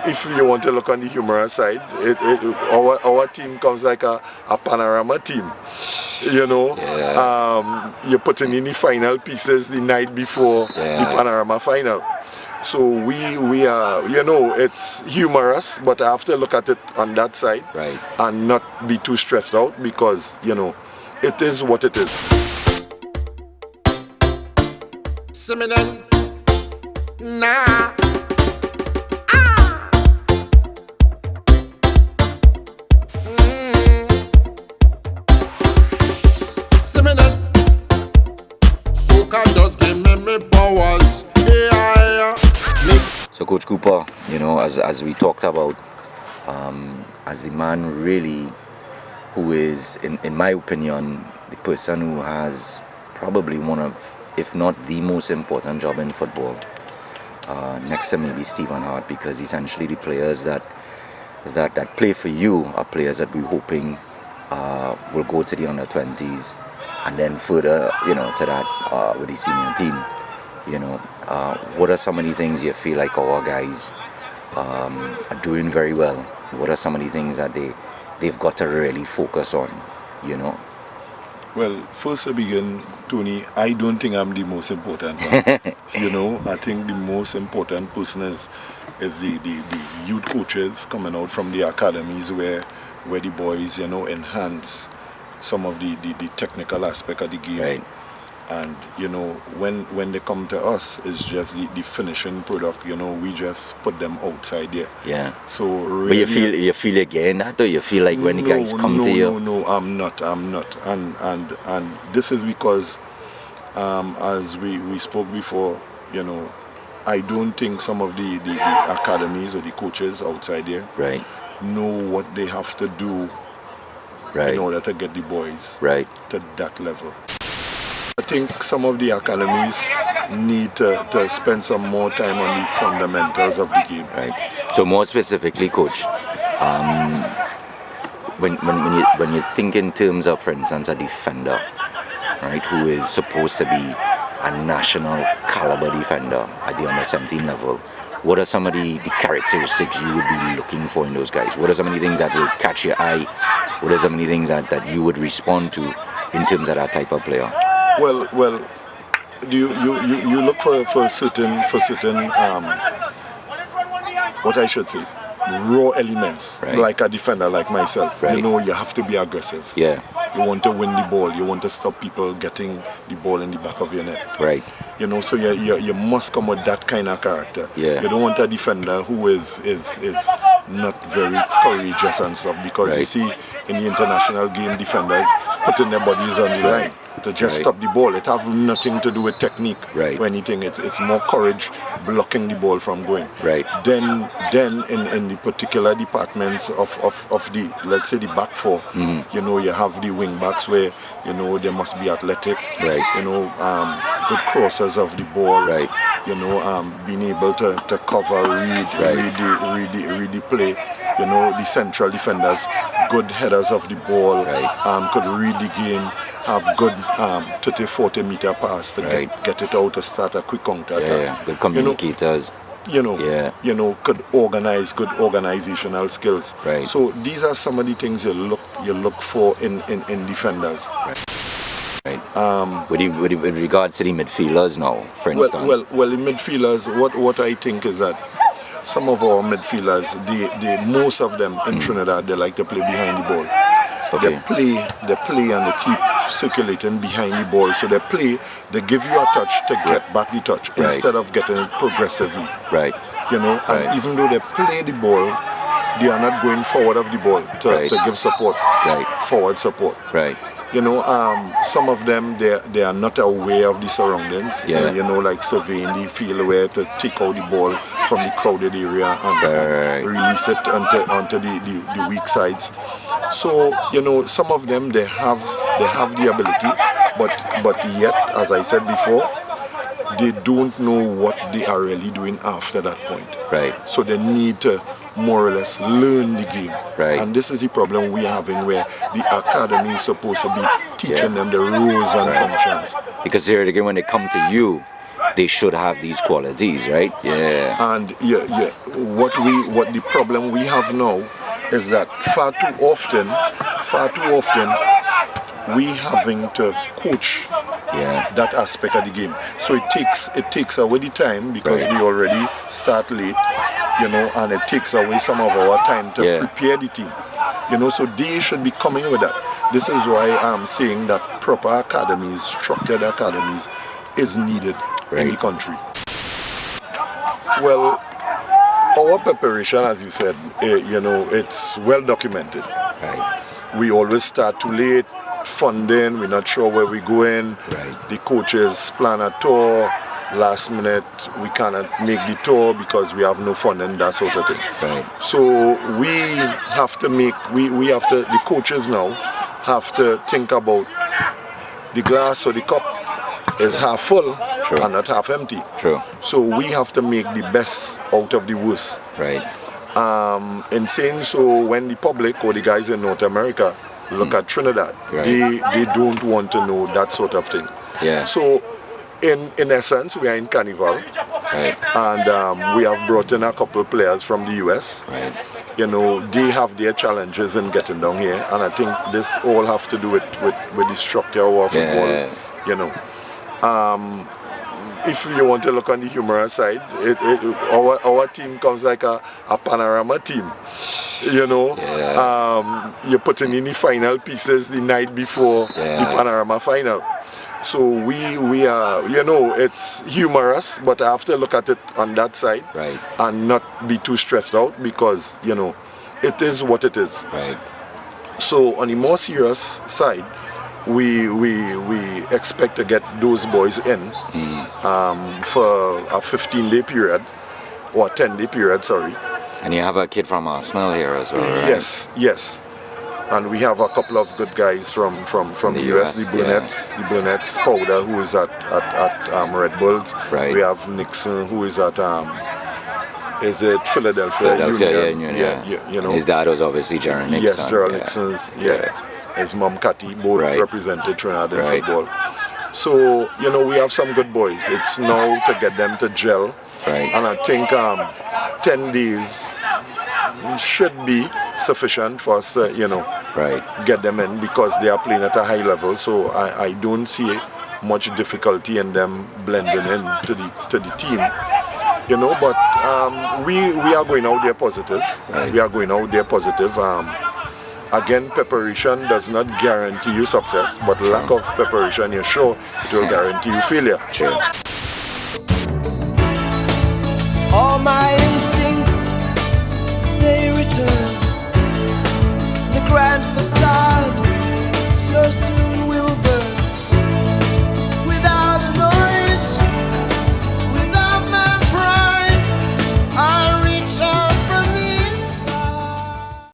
If you want to look on the humorous side, our team comes like a panorama team. You know, you're putting in the final pieces the night before the panorama final. So we are, you know, it's humorous, but I have to look at it on that side and not be too stressed out because, you know, it is what it is. Nah. So Coach Cooper, you know, as we talked about, as the man really who is, in my opinion, the person who has probably one of, if not the most important job in football, next to maybe Stephen Hart, because essentially the players that play for you are players that we're hoping will go to the under-20s and then further, you know, to that with the senior team. You know, what are some of the things you feel like our guys are doing very well? What are some of the things that they've got to really focus on, you know? Well, first to begin, Tony, I don't think I'm the most important one. You know, I think the most important person is the youth coaches coming out from the academies where the boys, you know, enhance some of the technical aspect of the game. Right. And, you know, when they come to us, it's just the finishing product, you know, we just put them outside there. Yeah. So really... But you feel again that, or you feel like when the guys come to you? No, I'm not. And this is because, as we spoke before, you know, I don't think some of the academies or the coaches outside there know what they have to do in order to get the boys to that level. I think some of the academies need to spend some more time on the fundamentals of the game. Right. So more specifically, Coach, when you think in terms of, for instance, a defender, right, who is supposed to be a national caliber defender at the under-17 level, what are some of the characteristics you would be looking for in those guys? What are some of the things that will catch your eye? What are some of the things that you would respond to in terms of that type of player? Well, you look for certain what I should say, raw elements, like a defender like myself. You know, you have to be aggressive. Yeah. You want to win the ball. You want to stop people getting the ball in the back of your net. Right. You know, so you must come with that kind of character. Yeah. You don't want a defender who is not very courageous and stuff, because you see in the international game, defenders putting their bodies on the line to just stop the ball. It have nothing to do with technique or anything. It's more courage blocking the ball from going. Right. Then in the particular departments of the, let's say, the back four, you know, you have the wing backs where, you know, they must be athletic. Right. You know, good crossers of the ball. Right. You know, being able to cover, read the play. You know, the central defenders, good headers of the ball, could read the game, have good 30-40 meter pass to get it out to start a quick counter attack. Good communicators. You know, could organize, good organizational skills. Right. So these are some of the things you look for in defenders. Right. With regards to the midfielders now, for instance. Well, the midfielders, what I think is that some of our midfielders, most of them in Trinidad, they like to play behind the ball. Okay. They play and they keep circulating behind the ball. So they give you a touch to get back the touch instead of getting it progressively. Right. You know, and even though they play the ball, they are not going forward of the ball to give support. Forward support. Right. You know, some of them, they are not aware of the surroundings. You know, like surveying the field where to take out the ball from the crowded area and release it onto the weak sides. So, you know, some of them, they have the ability, but yet, as I said before, they don't know what they are really doing after that point. Right. So they need to more or less learn the game. Right. And this is the problem we're having, where the academy is supposed to be teaching them the rules and functions. Because here again, when they come to you, they should have these qualities, right? Yeah. And what the problem we have now is that far too often we having to coach that aspect of the game. So it takes away the time because we already start late, and it takes away some of our time to prepare the team. So they should be coming with that. This is why I'm saying that proper academies, structured academies, is needed in the country. Well, our preparation, as you said, it's well documented. Right. We always start too late, funding, we're not sure where we're going. Right. The coaches plan a tour, last minute we cannot make the tour because we have no funding, that sort of thing. Right. So we have to the coaches now have to think about the glass or the cup is half full and not half empty. True. So we have to make the best out of the worst. Right. In saying so, when the public or the guys in North America look at Trinidad, they don't want to know that sort of thing. Yeah. So in essence, we are in Carnival, and we have brought in a couple of players from the US. Right. They have their challenges in getting down here, and I think this all have to do with the structure of our football. If you want to look on the humorous side, our team comes like a panorama team. You're putting in the final pieces the night before the panorama final. So we are, it's humorous, but I have to look at it on that side and not be too stressed out because, it is what it is. Right. So on the more serious side, we expect to get those boys in for a 15-day period or a 10-day period, sorry. And you have a kid from Arsenal here as well, right? Yes. And we have a couple of good guys from the US, the Burnett's Powder, who is at Red Bulls. Right. We have Nixon, who is at Philadelphia Union. Yeah. His dad was obviously Gerald Nixon. Yes, Gerald Nixon's. His mom Cathy both represented Trinidad in football. So we have some good boys. It's now to get them to gel. Right. And I think 10 days should be sufficient for us to, get them in because they are playing at a high level. So I don't see much difficulty in them blending in to the team. But we are going out there positive. Right. We are going out there positive. Again, preparation does not guarantee you success, but lack of preparation, you're sure it will guarantee you failure. True. All my